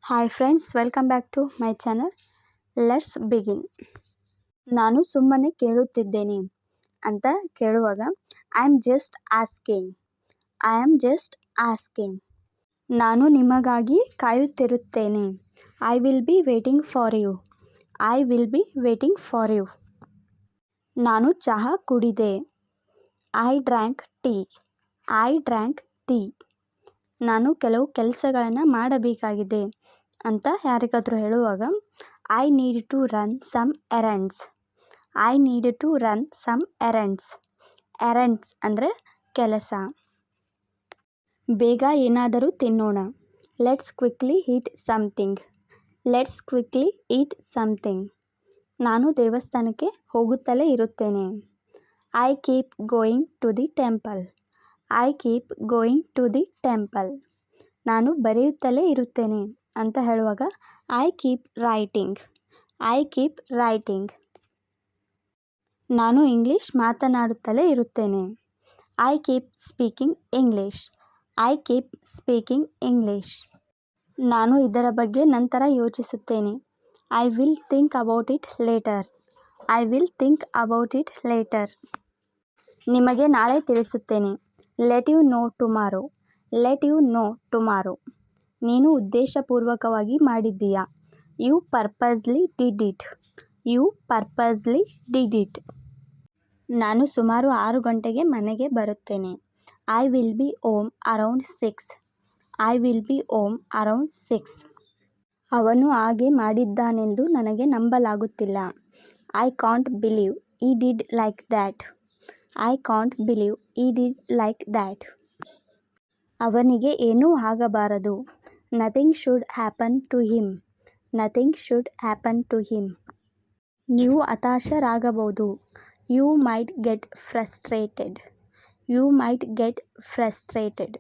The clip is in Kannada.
Hi friends, welcome back to my channel. Let's begin. ನಾನು ಸುಮ್ಮನೆ ಕೇಳುತ್ತಿದ್ದೇನೆ ಅಂತ ಕೇಳುವಾಗ I am just asking. I am just asking. ನಾನು ನಿಮಗಾಗಿ ಕಾಯುತ್ತಿರುತ್ತೇನೆ. I will be waiting for you. I will be waiting for you. ನಾನು ಚಹಾ ಕುಡಿದೆ. I drank tea. I drank tea. ನಾನು ಕೆಲವು ಕೆಲಸಗಳನ್ನು ಮಾಡಬೇಕಾಗಿದೆ ಅಂತ ಯಾರಿಗಾದರೂ ಹೇಳುವಾಗ I need to run some errands. I need to run some errands. Errands ಅಂದರೆ ಕೆಲಸ. ಬೇಗ ಏನಾದರೂ ತಿನ್ನೋಣ. Let's quickly eat something. Let's quickly eat something. ನಾನು ದೇವಸ್ಥಾನಕ್ಕೆ ಹೋಗುತ್ತಲೇ ಇರುತ್ತೇನೆ. I keep going to the temple. I keep going to the temple. ನಾನು ಬರೆಯುತ್ತಲೇ ಇರುತ್ತೇನೆ ಅಂತ ಹೇಳುವಾಗ I keep writing. I keep writing. ನಾನು ಇಂಗ್ಲೀಷ್ ಮಾತನಾಡುತ್ತಲೇ ಇರುತ್ತೇನೆ. I keep speaking English. I keep speaking English. ನಾನು ಇದರ ಬಗ್ಗೆ ನಂತರ ಯೋಚಿಸುತ್ತೇನೆ. I will think about it later. I will think about it later. ನಿಮಗೆ ನಾಳೆ ತಿಳಿಸುತ್ತೇನೆ. Let you know tomorrow. Let you know tomorrow. ನೀನು ಉದ್ದೇಶಪೂರ್ವಕವಾಗಿ ಮಾಡಿದ್ದೀಯಾ. You purposely did it. You purposely did it. ನಾನು ಸುಮಾರು 6 ಗಂಟೆಗೆ ಮನೆಗೆ ಬರುತ್ತೇನೆ. I will be home around 6. I will be home around 6. ಅವನು ಹಾಗೆ ಮಾಡಿದ್ದಾನೆಂದು ನನಗೆ ನಂಬಲಾಗುತ್ತಿಲ್ಲ. I can't believe he did like that. I can't believe he did like that. ಅವನಿಗೆ ಏನೂ ಆಗಬಾರದು. Nothing should happen to him. Nothing should happen to him. ನೀವು ಹತಾಶರಾಗಬಹುದು. You might get frustrated. You might get frustrated.